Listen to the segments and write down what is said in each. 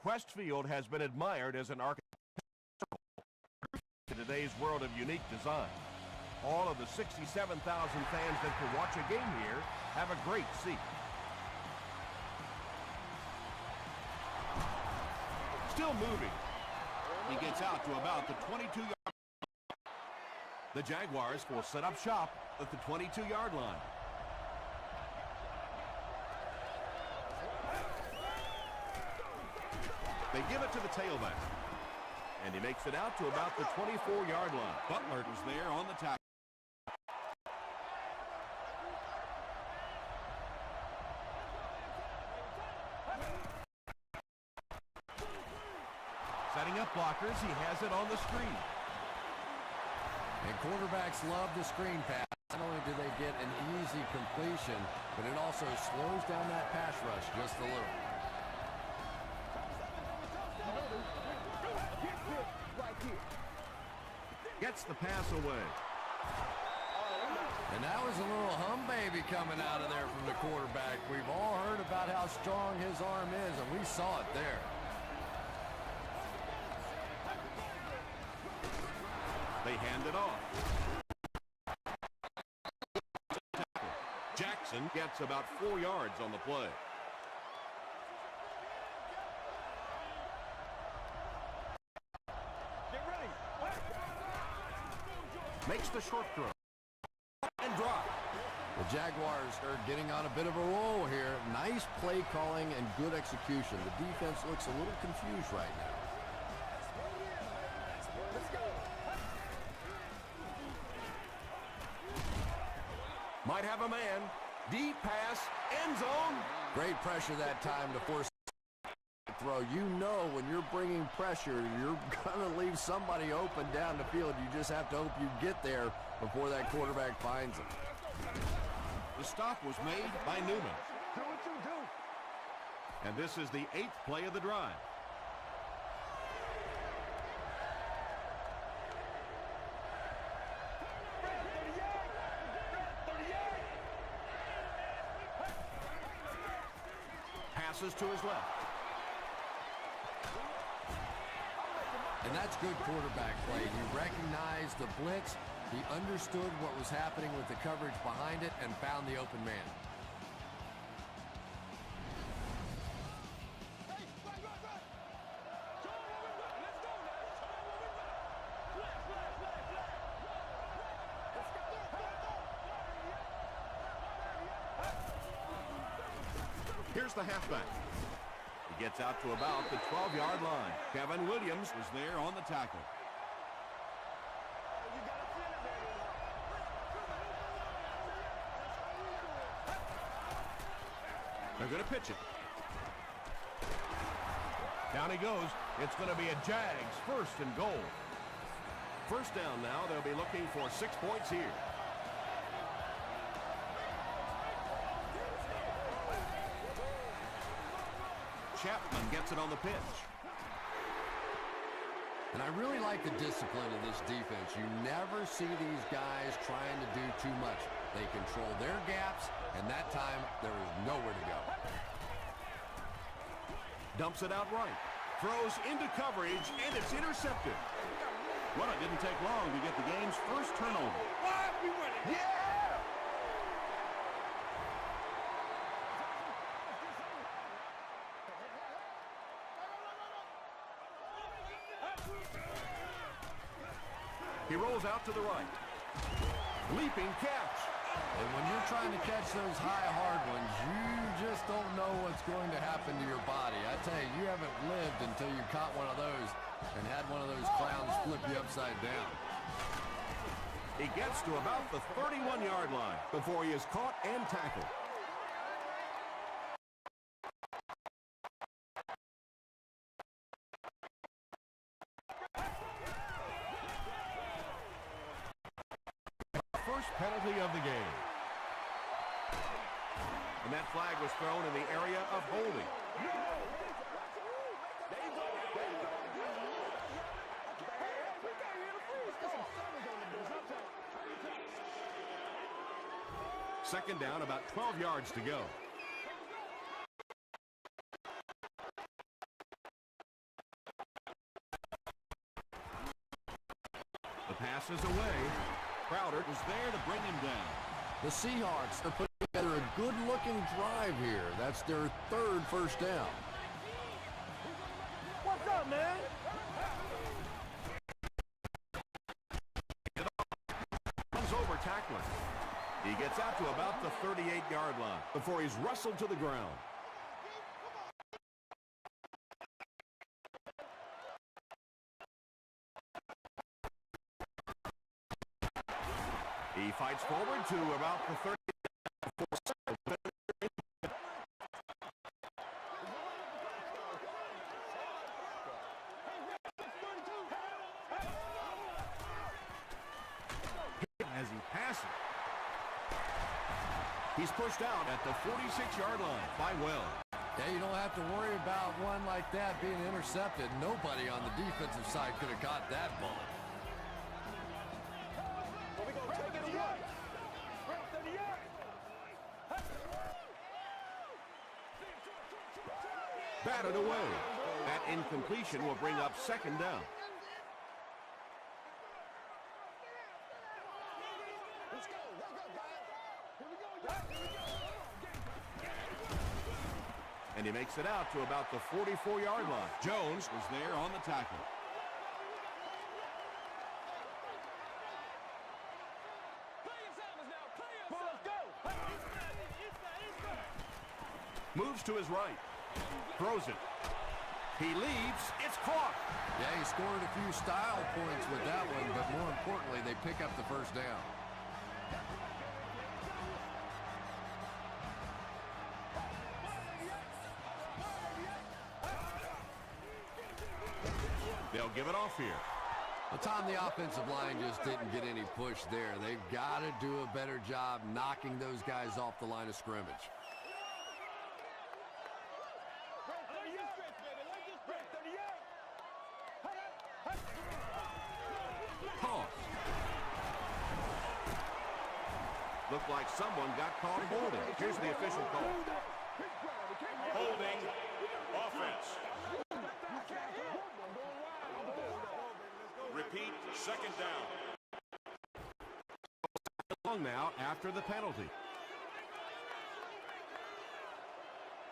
Quest Field has been admired as an architectural in today's world of unique design. All of the 67,000 fans that can watch a game here have a great seat. Still moving. He gets out to about the 22-yard line. The Jaguars will set up shop at the 22-yard line. They give it to the tailback. And he makes it out to about the 24-yard line. Butler is there on the tackle. Setting up blockers, he has it on the screen. And quarterbacks love the screen pass. Not only do they get an easy completion, but it also slows down that pass rush just a little. Gets the pass away. And that was a little hum baby coming out of there from the quarterback. We've all heard about how strong his arm is, and we saw it there. They hand it off. Jackson gets about 4 yards on the play. Makes the short throw. And drop. The Jaguars are getting on a bit of a roll here. Nice play calling and good execution. The defense looks a little confused right now. Might have a man. Deep pass. End zone. Great pressure that time to force throw. You know when you're bringing pressure, you're going to leave somebody open down the field. You just have to hope you get there before that quarterback finds him. The stop was made by Newman. And this is the 8th play of the drive. Passes to his left. And that's good quarterback play. He recognized the blitz. He understood what was happening with the coverage behind it and found the open man. Here's the halfback. He gets out to about the 12-yard line. Kevin Williams was there on the tackle. They're going to pitch it. Down he goes. It's going to be a Jags first and goal. First down now. They'll be looking for 6 points here. Chapman gets it on the pitch. And I really like the discipline of this defense. You never see these guys trying to do too much. They control their gaps, and that time there is nowhere to go. Dumps it out right. Throws into coverage, and it's intercepted. Well, it didn't take long to get the game's first turnover. What? We winning. Yeah! He rolls out to the right. Leaping catch. And when you're trying to catch those high, hard ones, you just don't know what's going to happen to your body. I tell you, you haven't lived until you caught one of those and had one of those clowns flip you upside down. He gets to about the 31-yard line before he is caught and tackled. First penalty of the game. And that flag was thrown in the area of holding. Second down, about 12 yards to go. Passes away. Crowder is there to bring him down. The Seahawks are putting together a good-looking drive here. That's their third first down. What's up, man? Runs over tackling. He gets out to about the 38-yard line before he's wrestled to the ground. He fights forward to about the 30. As he passes. He's pushed out at the 46-yard line by Wells. Yeah, you don't have to worry about one like that being intercepted. Nobody on the defensive side could have caught that bullet. Batted away. That incompletion will bring up second down. And he makes it out to about the 44-yard line. Jones was there on the tackle. Moves to his right. Throws it. He leads. It's caught. Yeah, he scored a few style points with that one, but more importantly, they pick up the first down. They'll give it off here. Well, Tom, the offensive line just didn't get any push there. They've got to do a better job knocking those guys off the line of scrimmage. Looked like someone got caught holding. Here's the official call. Holding offense. Repeat, second down. Long now after the penalty.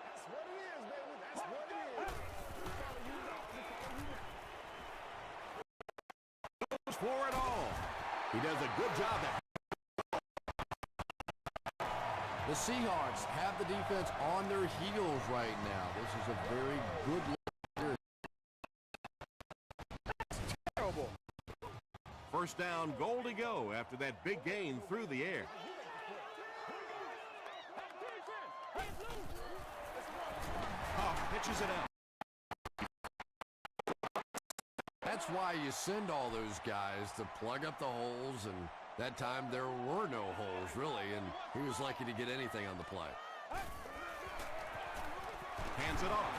That's what it is, baby. That's what it is. Goes for it all. He does a good job at. The Seahawks have the defense on their heels right now. This is a very good look. Terrible. First down, goal to go after that big gain through the air. Pitches it out. That's why you send all those guys to plug up the holes, and that time there were no holes, really, and he was lucky to get anything on the play. Hands it off.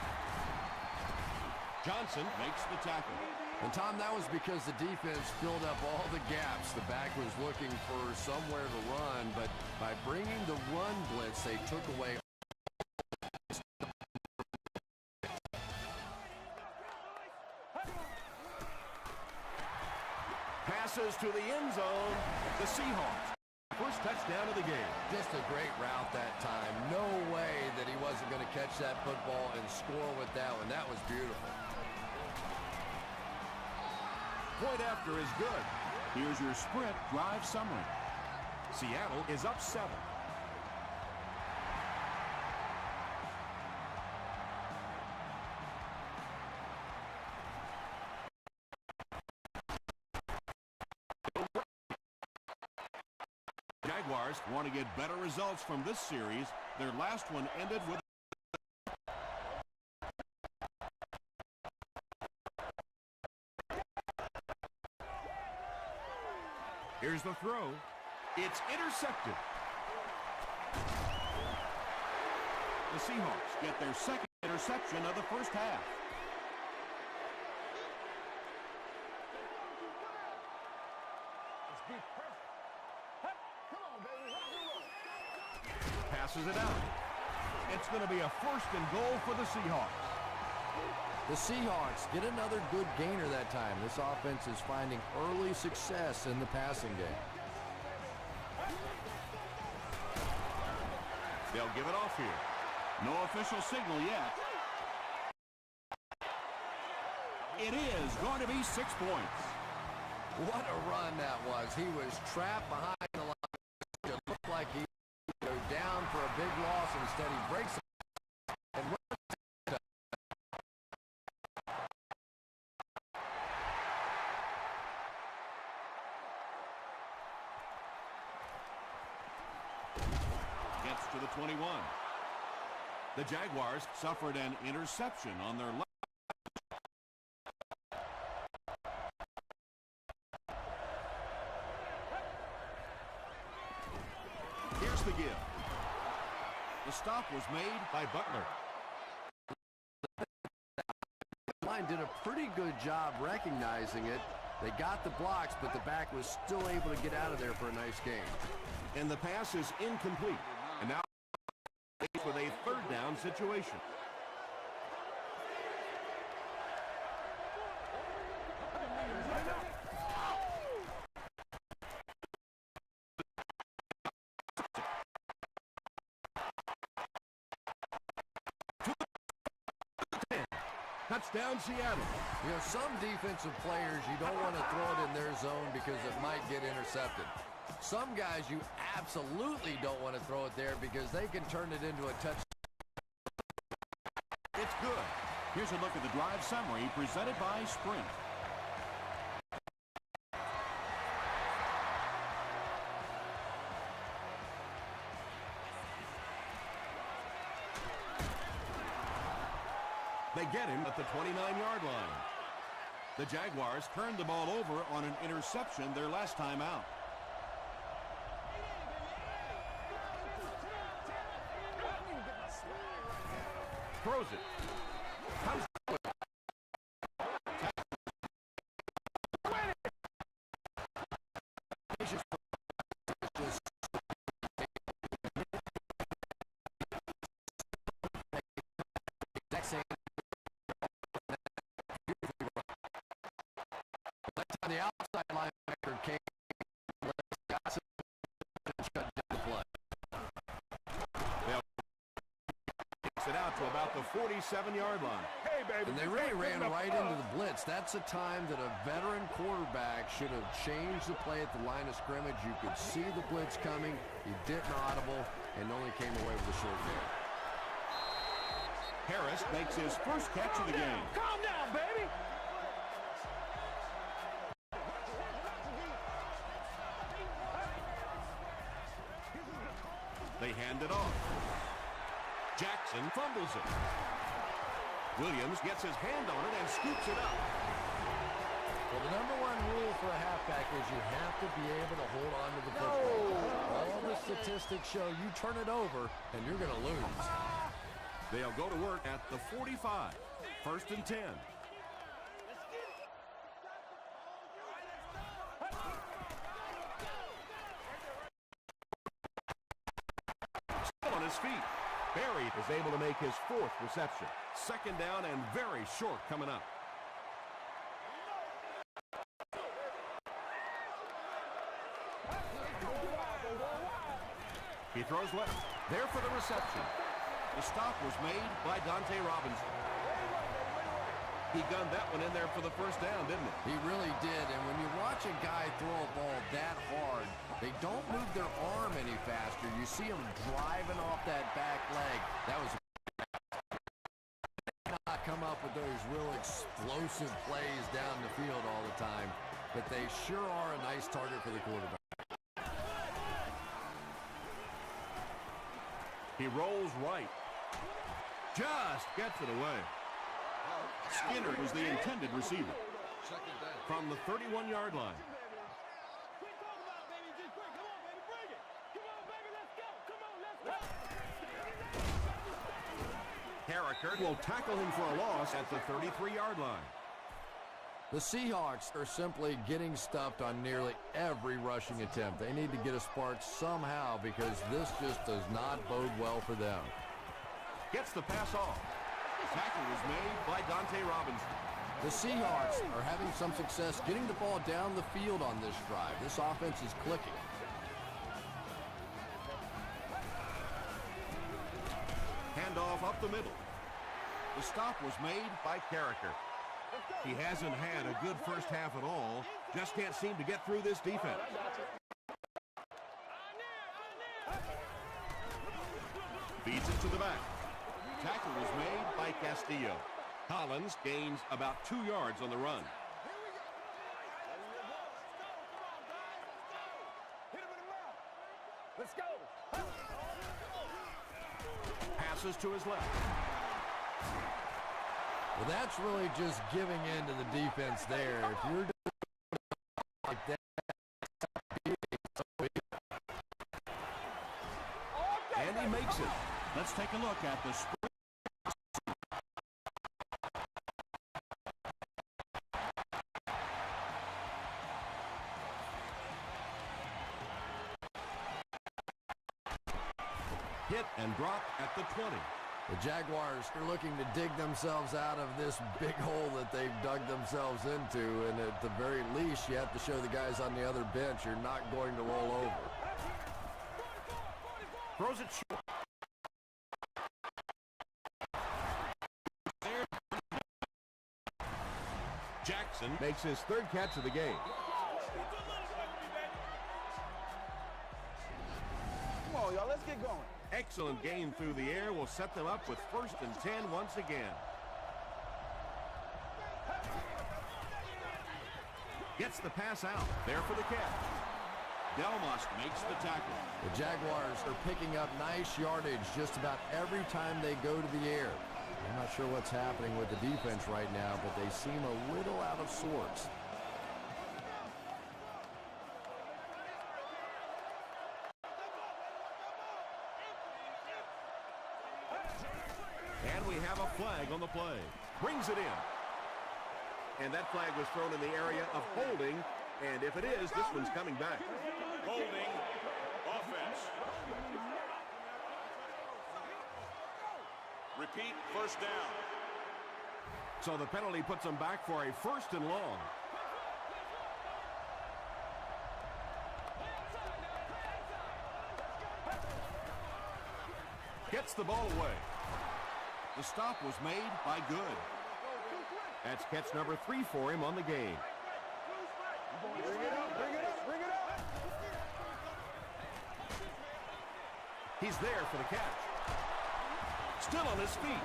Johnson makes the tackle. And, Tom, that was because the defense filled up all the gaps. The back was looking for somewhere to run, but by bringing the run blitz, they took away. Passes to the end zone. The Seahawks. First touchdown of the game. Just a great route that time. No way that he wasn't going to catch that football and score with that one. That was beautiful. Point after is good. Here's your sprint drive summary. Seattle is up 7. Jaguars want to get better results from this series. Their last one ended with Here's the throw. It's intercepted. The Seahawks get their second interception of the first half. Passes it out. It's going to be a first and goal for the Seahawks. The Seahawks get another good gainer that time. This offense is finding early success in the passing game. They'll give it off here. No official signal yet. It is going to be 6 points. What a run that was. He was trapped behind the line. It looked like he would go down for a big loss. Instead, he breaks it and runs. Gets to the 21. The Jaguars suffered an interception on their left. Here's the give. The stop was made by Butler. The line did a pretty good job recognizing it. They got the blocks, but the back was still able to get out of there for a nice gain. And the pass is incomplete. And now with a third down situation. Touchdown, Seattle. You know, some defensive players, you don't want to throw it in their zone because it might get intercepted. Some guys, you absolutely don't want to throw it there because they can turn it into a touchdown. It's good. Here's a look at the drive summary presented by Sprint. They get him at the 29-yard line. The Jaguars turned the ball over on an interception their last time out. Throws it. Comes to it. The outside linebacker came and shut down the play. They'll takes it out to about the 47-yard line. Hey, baby. And they really ran right into the blitz. That's a time that a veteran quarterback should have changed the play at the line of scrimmage. You could see the blitz coming. He didn't audible and only came away with a short gain. Harris makes his first catch of the game. Calm down, baby. They hand it off. Jackson fumbles it. Williams gets his hand on it and scoops it up. Well, the number one rule for a halfback is you have to be able to hold on to the football. All the statistics show you turn it over and you're going to lose. They'll go to work at the 45. 1st and 10. Still on his feet. Barry is able to make his 4th reception. 2nd down and very short coming up. He throws left. There for the reception. The stop was made by Dante Robinson. He gunned that one in there for the 1st down, didn't he? He really did, and when you watch a guy throw a ball that hard, they don't move their arm any faster. You see him driving off that back leg. That was not come up with those real explosive plays down the field all the time, but they sure are a nice target for the quarterback. He rolls right. Just gets it away. Skinner was the intended receiver. From the 31-yard line. Harriker will tackle him for a loss at the 33-yard line. The Seahawks are simply getting stuffed on nearly every rushing attempt. They need to get a spark somehow because this just does not bode well for them. Gets the pass off. Tackle was made by Dante Robinson. The Seahawks are having some success getting the ball down the field on this drive. This offense is clicking. Handoff up the middle. The stop was made by Carricker. He hasn't had a good first half at all. Just can't seem to get through this defense. Feeds it to the back. Tackle was made by Castillo. Collins gains about 2 yards on the run. Let's go. Passes to his left. Well, that's really just giving in to the defense there. If you're doing like that, and he makes it. Let's take a look at the sprint. Hit and drop at the 20. the Jaguars are looking to dig themselves out of this big hole that they've dug themselves into, and at the very least, you have to show the guys on the other bench you're not going to roll over. Throws it short. Jackson makes his third catch of the game. Come on, y'all, let's get going. Excellent gain through the air will set them up with 1st and 10 once again. Gets the pass out. There for the catch. Delmust makes the tackle. The Jaguars are picking up nice yardage just about every time they go to the air. I'm not sure what's happening with the defense right now, but they seem a little out of sorts. And we have a flag on the play. Brings it in. And that flag was thrown in the area of holding. And if it is, this one's coming back. Holding. Offense. Repeat, first down. So the penalty puts them back for a 1st and long. Gets the ball away. The stop was made by Good. That's catch number 3 for him on the game. Bring it up, bring it up, bring it up. He's there for the catch. Still on his feet.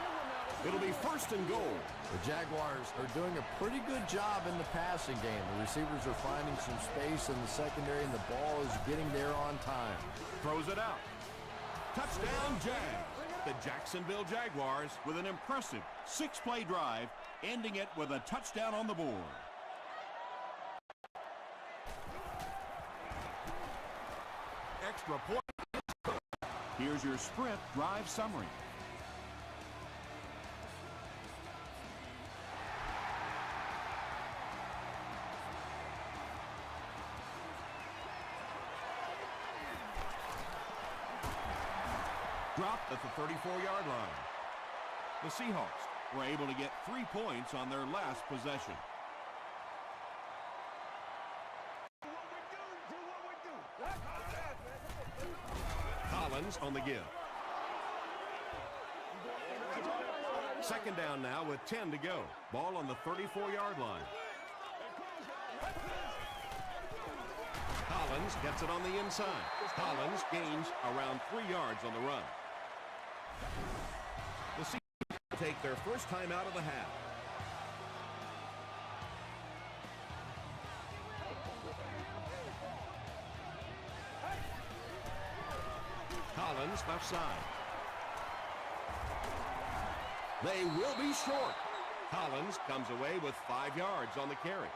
It'll be 1st and goal. The Jaguars are doing a pretty good job in the passing game. The receivers are finding some space in the secondary, and the ball is getting there on time. Throws it out. Touchdown, Jags. The Jacksonville Jaguars with an impressive 6-play drive, ending it with a touchdown on the board. Extra point. Here's your sprint drive summary. Dropped at the 34-yard line. The Seahawks were able to get 3 points on their last possession. Collins on the give. 2nd down now with 10 to go. Ball on the 34-yard line. Collins gets it on the inside. Collins gains around 3 yards on the run. The Seahawks take their first time out of the half. Collins left side. They will be short. Collins comes away with 5 yards on the carry.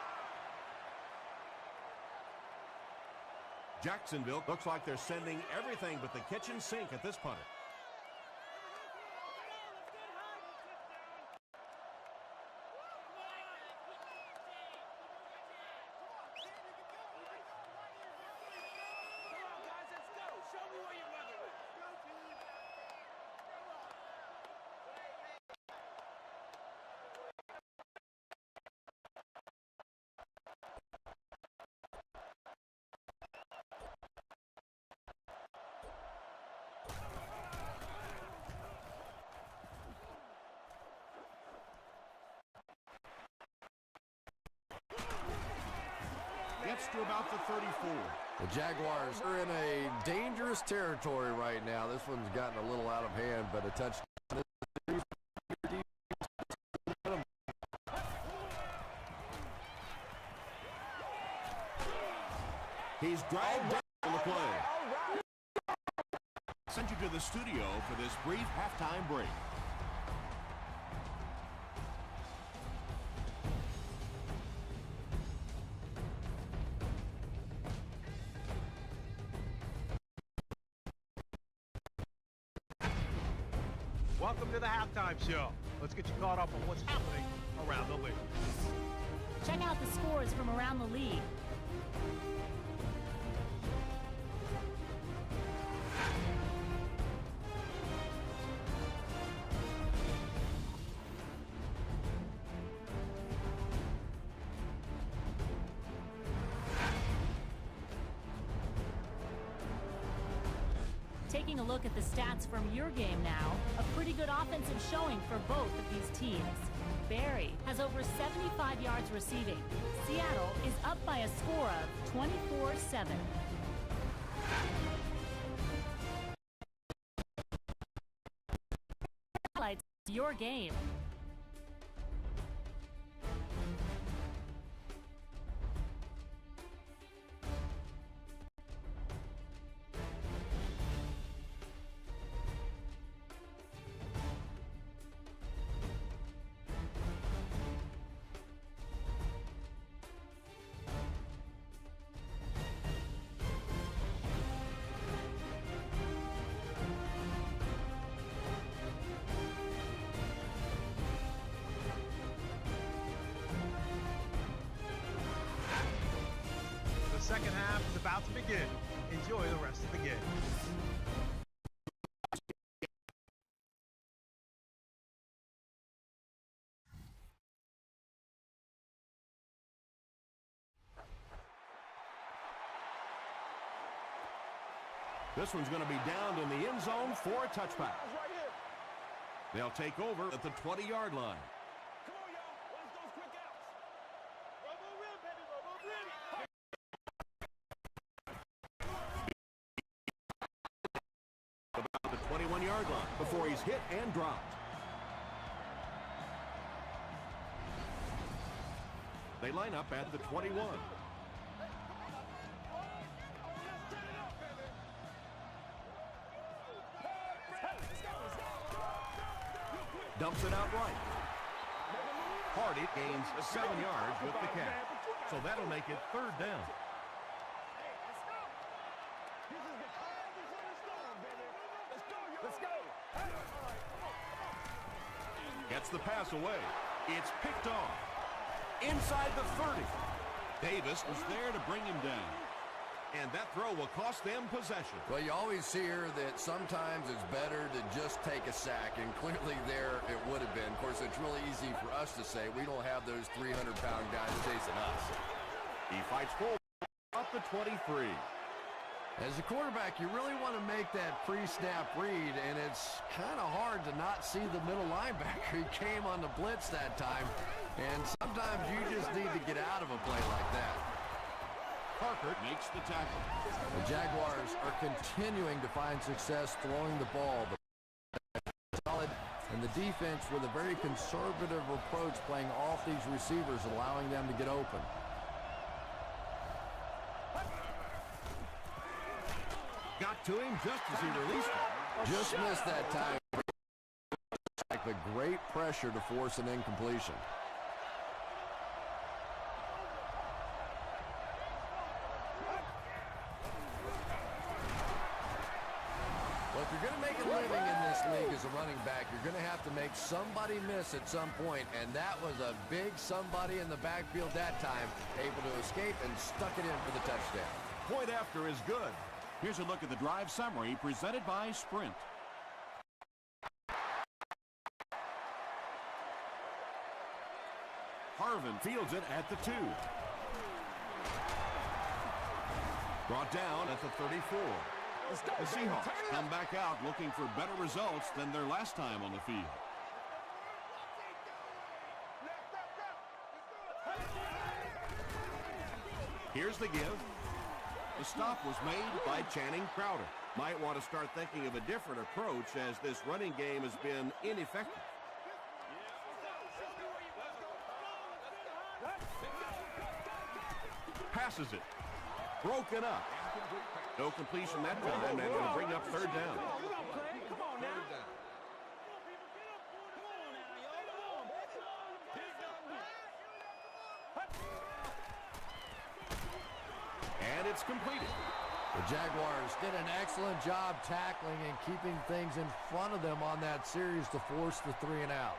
Jacksonville looks like they're sending everything but the kitchen sink at this punter. gets to about the 34. The Jaguars are in a dangerous territory right now. This one's gotten a little out of hand, but a touchdown. He's dragged down on the play. Send you to the studio for this brief halftime break. Welcome to the halftime show. Let's get you caught up on what's happening around the league. Check out the scores from around the league. Taking a look at the stats from your game now, a pretty good offensive showing for both of these teams. Barry has over 75 yards receiving. Seattle is up by a score of 24-7. Highlights your game. The second half is about to begin. Enjoy the rest of the game. This one's going to be downed in the end zone for a touchback. They'll take over at the 20-yard line. Come on, y'all. Watch those quick outs. Robo real, baby. Robo ready. About the 21-yard line before he's hit and dropped. They line up at the 21. Dumps it out right. Hardy gains 7 yards with the catch. So that'll make it third down. Let's go. Gets the pass away. It's picked off. Inside the 30. Davis was there to bring him down. And that throw will cost them possession. Well, you always hear that sometimes it's better to just take a sack, and clearly there it would have been. Of course, it's really easy for us to say we don't have those 300-pound guys chasing us. He fights full up the 23. As a quarterback, you really want to make that pre-snap read, and it's kind of hard to not see the middle linebacker. He came on the blitz that time, and sometimes you just need to get out of a play like that. Parker makes the tackle. The Jaguars are continuing to find success throwing the ball. Solid, and the defense with a very conservative approach playing off these receivers, allowing them to get open. Got to him just as he released it. Just missed that time. But great pressure to force an incompletion. Well, if you're going to make a living in this league as a running back, you're going to have to make somebody miss at some point, and that was a big somebody in the backfield that time, able to escape and stuck it in for the touchdown. Point after is good. Here's a look at the drive summary presented by Sprint. Harvin fields it at the 2. Brought down at the 34. The Seahawks come back out looking for better results than their last time on the field. Here's the give. The stop was made by Channing Crowder. Might want to start thinking of a different approach as this running game has been ineffective. Passes it. Broken up. No completion that time, and it'll bring up third down. And it's completed. The Jaguars did an excellent job tackling and keeping things in front of them on that series to force the 3 and out.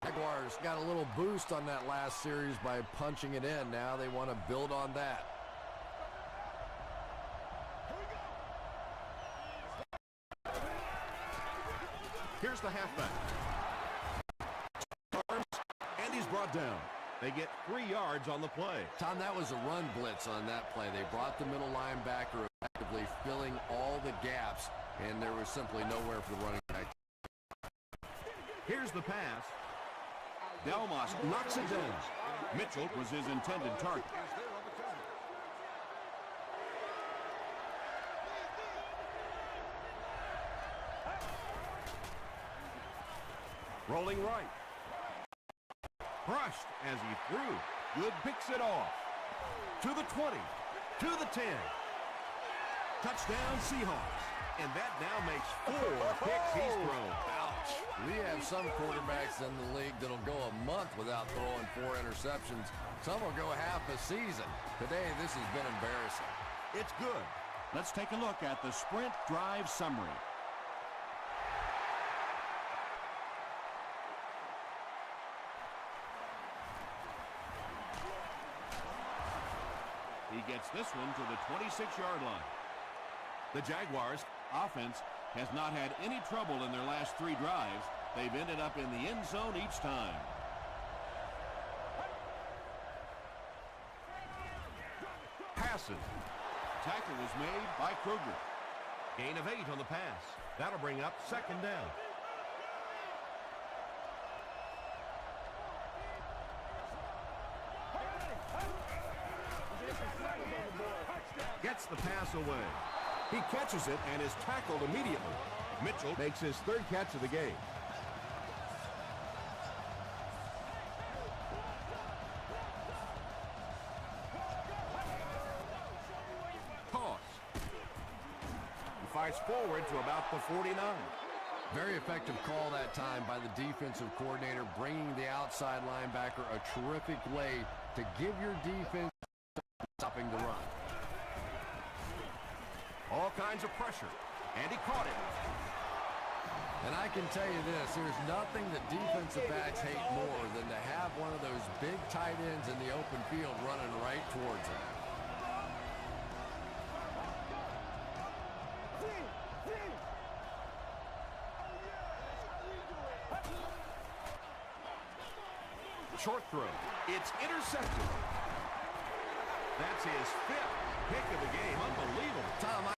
Jaguars got a little boost on that last series by punching it in. Now they want to build on that. Here's the halfback. And he's brought down. They get 3 yards on the play. Tom, that was a run blitz on that play. They brought the middle linebacker effectively filling all the gaps, and there was simply nowhere for the running back. Here's the pass. Delmas knocks it down. Mitchell was his intended target. Rolling right. Brushed as he threw. Good picks it off. To the 20. To the 10. Touchdown Seahawks. And that now makes 4 picks he's thrown. Ouch. We have some quarterbacks in the league that'll go a month without throwing 4 interceptions. Some will go half a season. Today, this has been embarrassing. It's good. Let's take a look at the sprint drive summary. He gets this one to the 26-yard line. The Jaguars offense has not had any trouble in their last 3 drives. They've ended up in the end zone each time. Passes. Tackle was made by Kruger. Gain of 8 on the pass. That'll bring up second down. Gets the pass away. He catches it and is tackled immediately. Mitchell makes his 3rd catch of the game. Toss. He fights forward to about the 49. Very effective call that time by the defensive coordinator, bringing the outside linebacker a terrific way to give your defense stopping the run. All kinds of pressure, and he caught it. And I can tell you this, there's nothing that defensive backs hate more than to have one of those big tight ends in the open field running right towards him. Short throw. It's intercepted. That's his 5th pick of the game. Unbelievable. Tom, I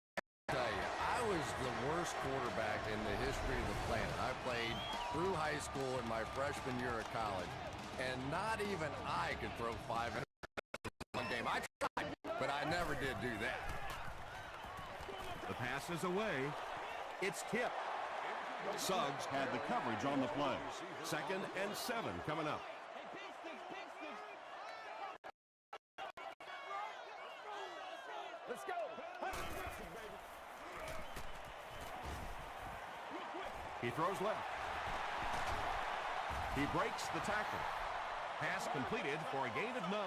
tell you, I was the worst quarterback in the history of the planet. I played through high school and my freshman year of college, and not even I could throw 5 in one game. I tried, but I never did do that. The pass is away. It's tipped. Suggs had the coverage on the play. 2nd and 7 coming up. Let's go. He throws left. He breaks the tackle. Pass completed for a gain of 9.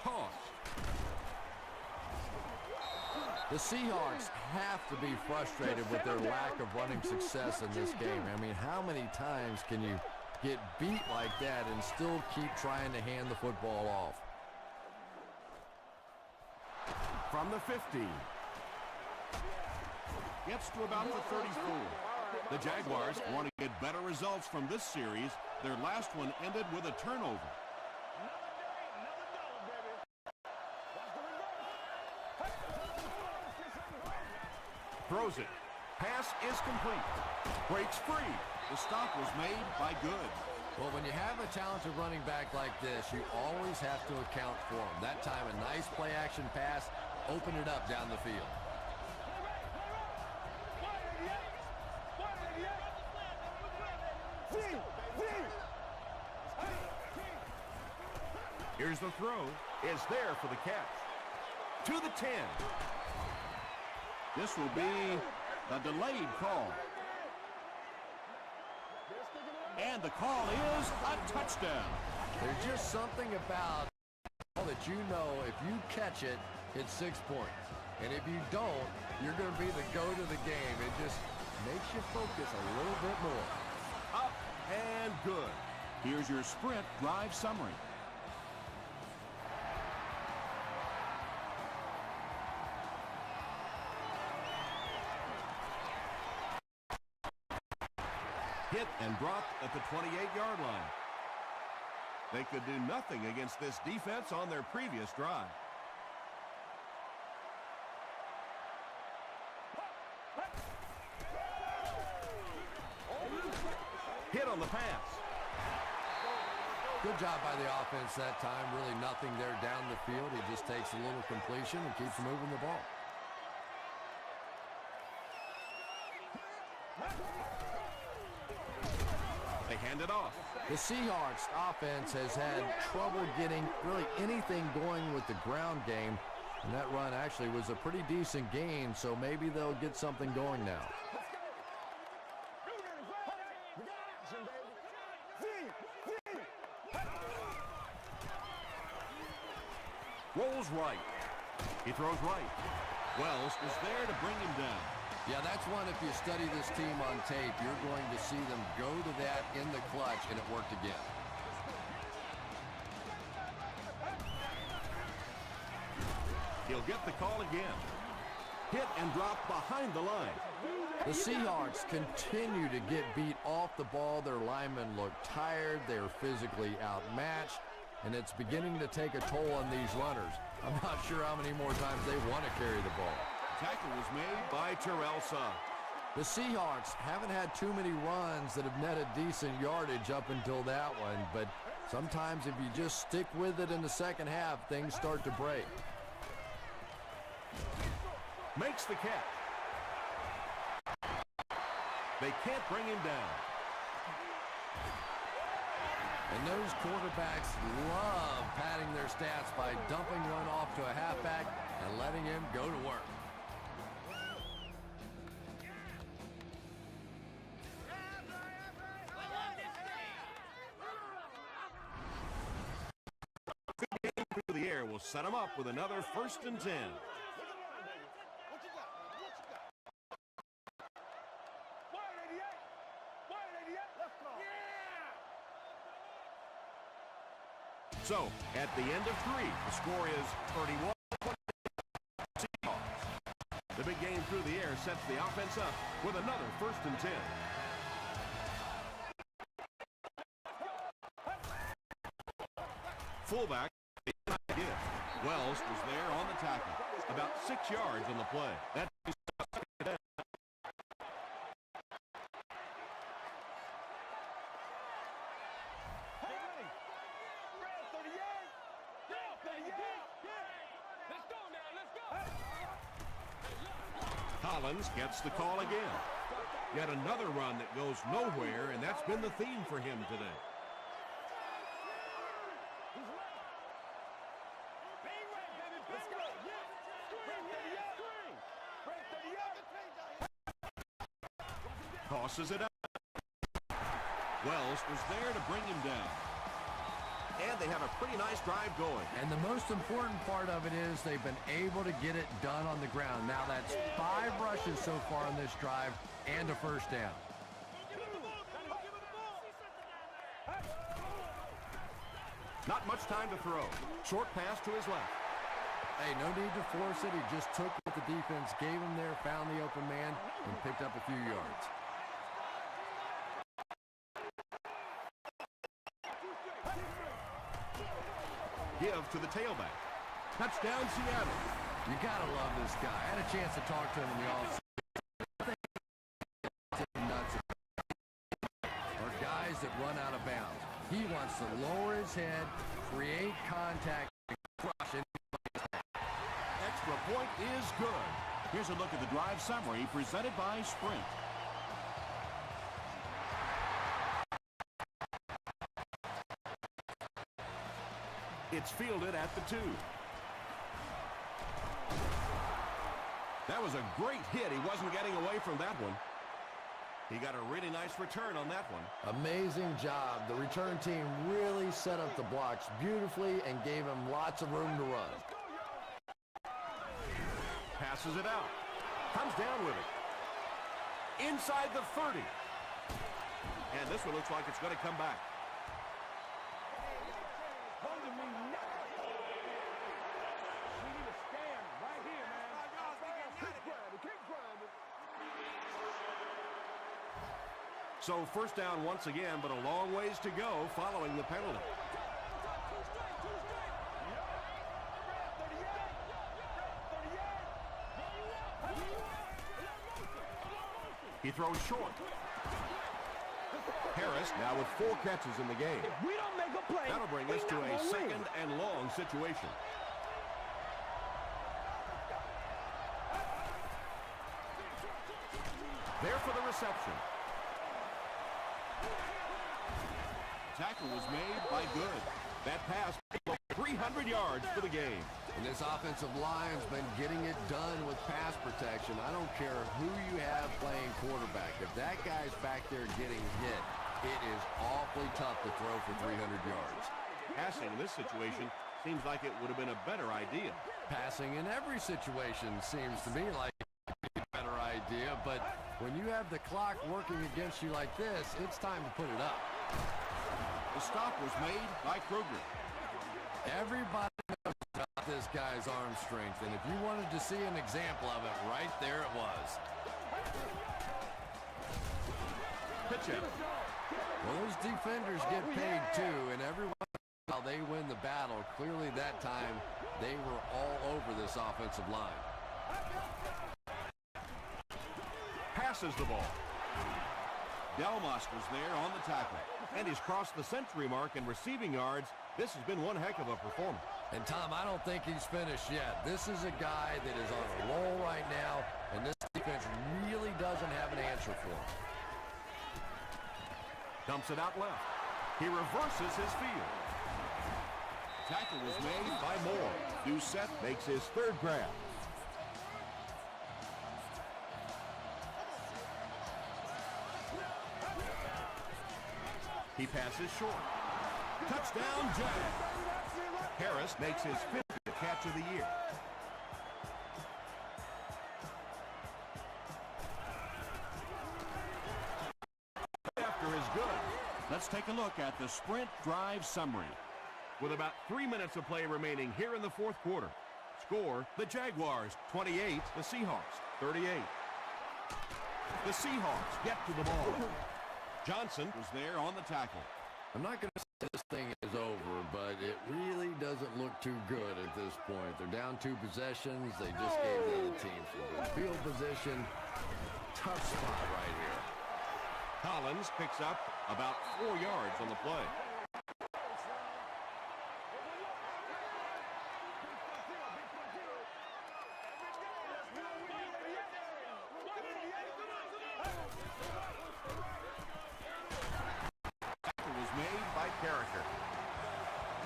Toss. The Seahawks have to be frustrated with their lack of running success in this game. I mean, how many times can you get beat like that and still keep trying to hand the football off? From the 15. Gets to about the 34. The Jaguars want to get better results from this series Their last one ended with a turnover. Another day, another dollar, baby. Watch the reverse. Throws it. Pass is complete. Breaks free. The stop was made by Good. Well, when you have a talented running back like this, you always have to account for him. That time, a nice play-action pass opened it up down the field. Here's the throw. Is there for the catch. To the 10. This will be a delayed call. And the call is a touchdown. There's just something about that you know if you catch it, it's 6 points. And if you don't, you're going to be the go to the game. It just makes you focus a little bit more. Up and good. Here's your sprint drive summary. Hit and dropped at the 28-yard line. They could do nothing against this defense on their previous drive. Hit on the pass. Good job by the offense that time. Really nothing there down the field. He just takes a little completion and keeps moving the ball. They hand it off. The Seahawks offense has had trouble getting really anything going with the ground game. And that run actually was a pretty decent gain, so maybe they'll get something going now. Rolls right. He throws right. Wells is there to bring him down. Yeah, that's one, if you study this team on tape, you're going to see them go to that in the clutch, and it worked again. He'll get the call again. Hit and drop behind the line. The Seahawks continue to get beat off the ball. Their linemen look tired. They're physically outmatched, and it's beginning to take a toll on these runners. I'm not sure how many more times they want to carry the ball. Tackle was made by Terrelsa. The Seahawks haven't had too many runs that have netted decent yardage up until that one, but sometimes if you just stick with it in the second half, things start to break. Makes the catch. They can't bring him down. And those quarterbacks love padding their stats by dumping one off to a halfback and letting him go to work. Through the air will set him up with another 1st and 10. So, at the end of 3, the score is 31-20 Seahawks. The big game through the air sets the offense up with another 1st and 10. Fullback. Wells was there on the tackle. About 6 yards on the play. That's Collins gets the call again. Yet another run that goes nowhere, and that's been the theme for him today. Tosses it out. Wells was there to bring him down. And they have a pretty nice drive going. And the most important part of it is they've been able to get it done on the ground. Now that's 5 rushes so far on this drive and a 1st down. Not much time to throw. Short pass to his left. Hey, no need to force it. He just took what the defense gave him there, found the open man, and picked up a few yards. give to the tailback. Touchdown, Seattle. You gotta love this guy. I had a chance to talk to him in the offseason. Nuts are guys that run out of bounds. He wants to lower his head, create contact, and crush it. Extra point is good. Here's a look at the drive summary presented by Sprint. It's fielded at the 2. That was a great hit. He wasn't getting away from that one. He got a really nice return on that one. Amazing job. The return team really set up the blocks beautifully and gave him lots of room to run. Passes it out. Comes down with it. Inside the 30. And this one looks like it's going to come back. Holding me now. We need to stand right here, man. Keep grinding. So first down once again, but a long ways to go following the penalty. He throws short. Harris now with 4 catches in the game. If we don't make a play, that'll bring us to a second and long situation. There for the reception. Tackle was made by Good. That pass 300 yards for the game. And this offensive line's been getting it done with pass protection. I don't care who you have playing quarterback. If that guy's back there getting hit, it is awfully tough to throw for 300 yards. Passing in this situation seems like it would have been a better idea. Passing in every situation seems to me like a better idea, but when you have the clock working against you like this, it's time to put it up. The stop was made by Kruger. Everybody knows about this guy's arm strength, and if you wanted to see an example of it, right there it was. Pitch out. Well, those defenders get paid too, and every once in a while they win the battle. Clearly that time they were all over this offensive line. Passes the ball. Delmas was there on the tackle, and he's crossed the century mark in receiving yards. This has been one heck of a performance. And Tom, I don't think he's finished yet. This is a guy that is on a roll right now, and this defense really doesn't have an answer for him. Dumps it out left. He reverses his field. Tackle was made by Moore. Doucette makes his 3rd grab. He passes short. Touchdown, Jag. Harris makes his 5th catch of the year. After is good. Let's take a look at the Sprint drive summary. With about 3 minutes of play remaining here in the 4th quarter. Score, the Jaguars 28, the Seahawks 38. The Seahawks get to the ball. Johnson was there on the tackle. I'm not going to say this thing is over, but it really doesn't look too good at this point. They're down 2 possessions. They just gave the other team some good field position. Tough spot right here. Collins picks up about 4 yards on the play.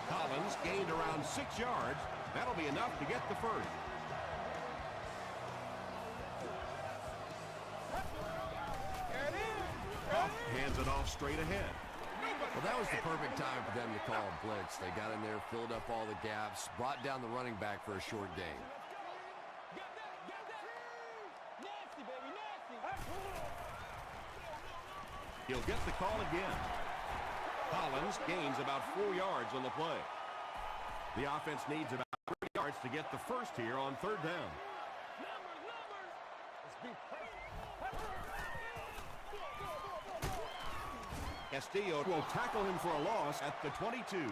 Collins gained around 6 yards. That'll be enough to get the 1st. Hands it off straight ahead. Well, that was the perfect time for them to call a blitz. They got in there, filled up all the gaps, brought down the running back for a short gain. He'll get the call again. Collins gains about 4 yards on the play. The offense needs about 3 yards to get the 1st here on 3rd down. Castillo will tackle him for a loss at the 22.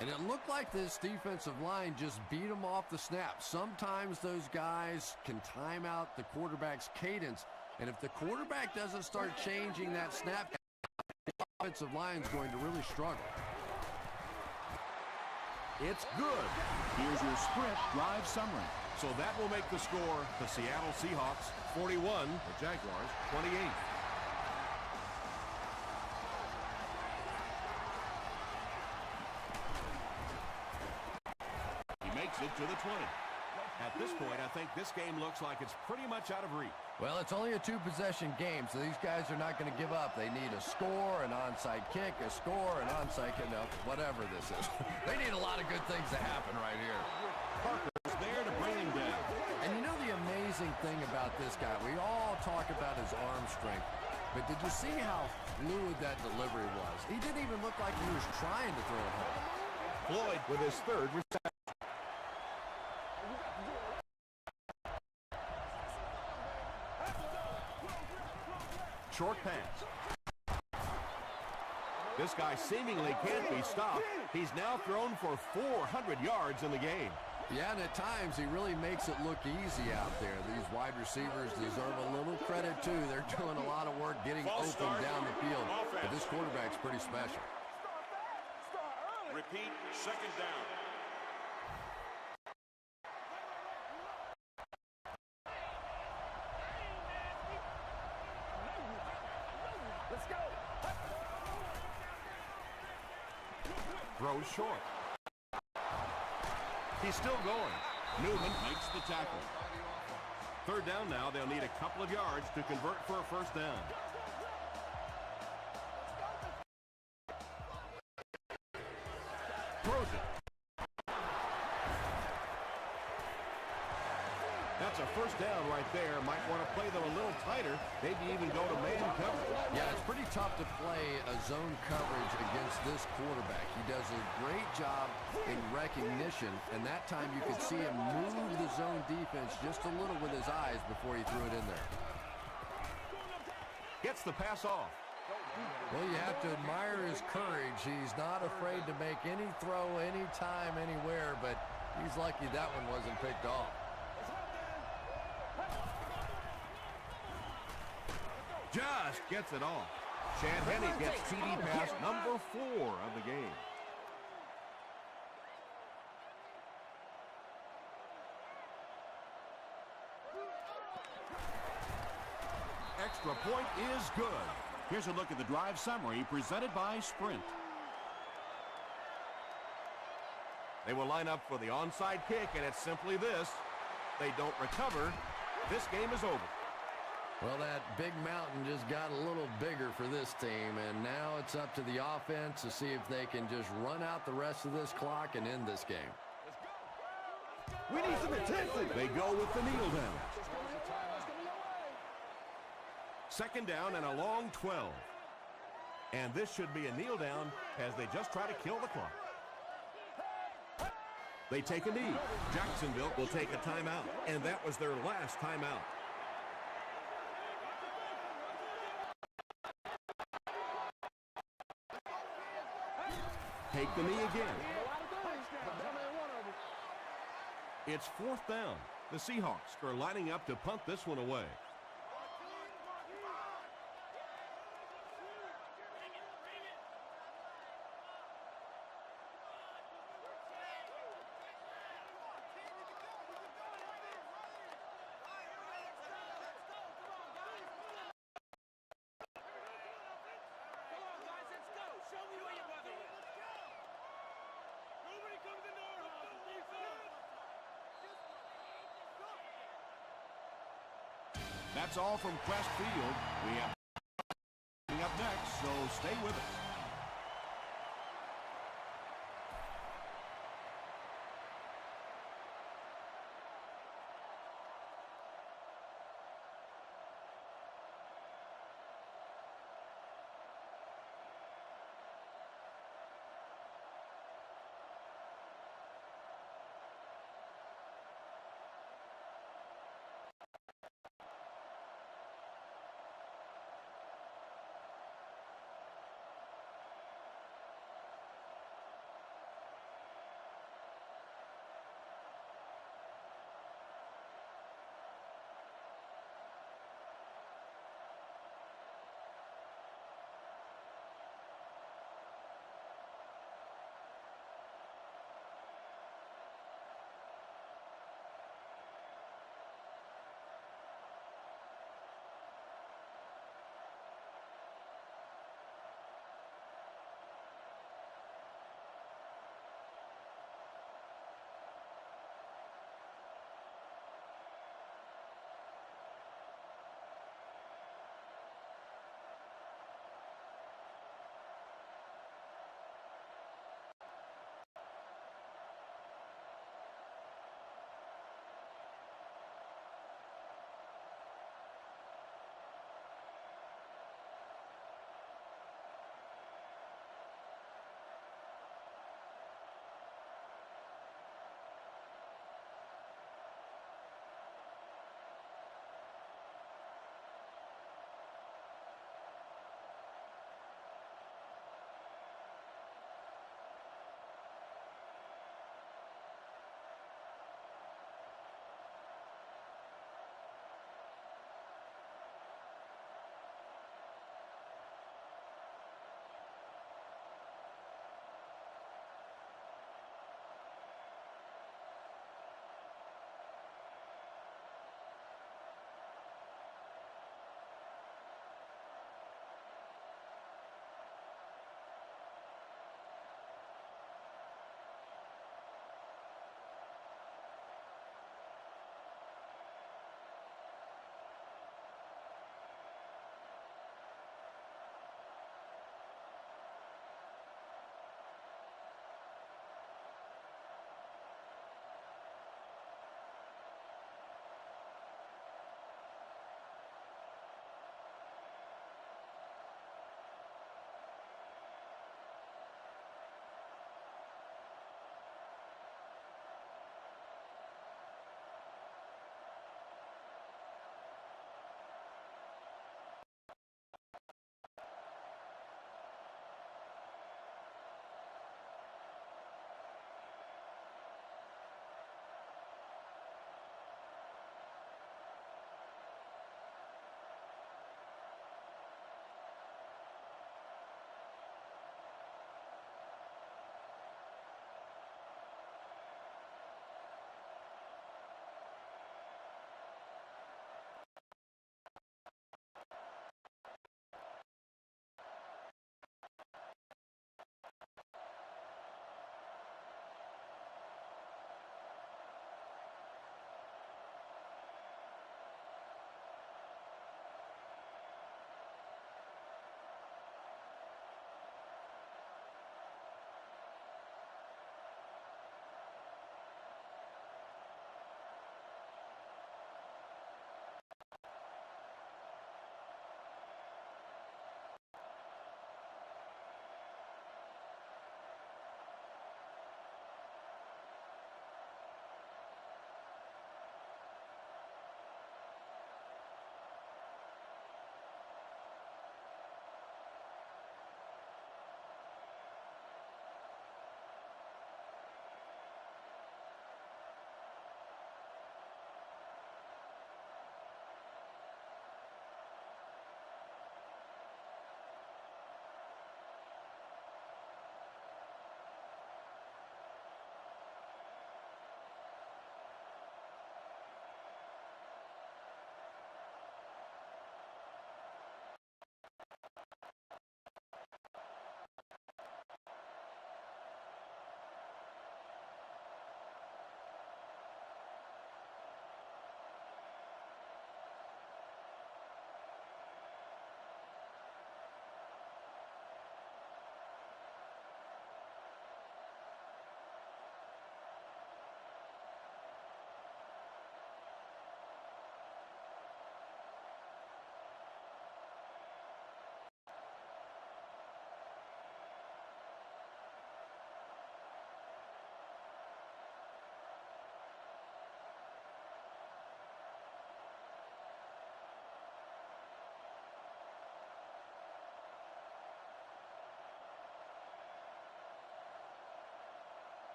And it looked like this defensive line just beat them off the snap. Sometimes those guys can time out the quarterback's cadence. And if the quarterback doesn't start changing that snap, the offensive line is going to really struggle. It's good. Here's your Sprint drive summary. So that will make the score the Seattle Seahawks 41, the Jaguars 28. He makes it to the 20. At this point, I think this game looks like it's pretty much out of reach. Well, it's only a two-possession game, so these guys are not going to give up. They need a score, an onside kick, a score, an onside kick, no, whatever this is. They need a lot of good things to happen right here. Parker's there to bring him down. And you know the amazing thing about this guy, we all talk about his arm strength, but did you see how fluid that delivery was? He didn't even look like he was trying to throw it home. Floyd with his third reception. Short pass. This guy seemingly can't be stopped. He's now thrown for 400 yards in the game. Yeah, and at times he really makes it look easy out there. These wide receivers deserve a little credit, too. They're doing a lot of work getting open down the field. But this quarterback's pretty special. Repeat, second down. Throws short. He's still going. Newman makes the tackle. Third down now. They'll need a couple of yards to convert for a first down. Throws it. That's a first down right there. Might want to play them a little tighter. Maybe even go to man coverage. Yeah, it's pretty tough to play a zone coverage against this quarterback. He does a great job in recognition, and that time you could see him move the zone defense just a little with his eyes before he threw it in there. Gets the pass off. Well, you have to admire his courage. He's not afraid to make any throw, anytime, anywhere, but he's lucky that one wasn't picked off. Just gets it off. Chad Henne gets TD pass number 4 of the game. Extra point is good. Here's a look at the drive summary presented by Sprint. They will line up for the onside kick, and it's simply this. They don't recover. This game is over. Well, that big mountain just got a little bigger for this team, and now it's up to the offense to see if they can just run out the rest of this clock and end this game. We need some intensity. They go with the kneel down. Second down and a long 12. And this should be a kneel down as they just try to kill the clock. They take a knee. Jacksonville will take a timeout, and that was their last timeout. Take the knee again. It's fourth down. The Seahawks are lining up to punt this one away. That's all from Crest Field. We have coming up next, so stay with us.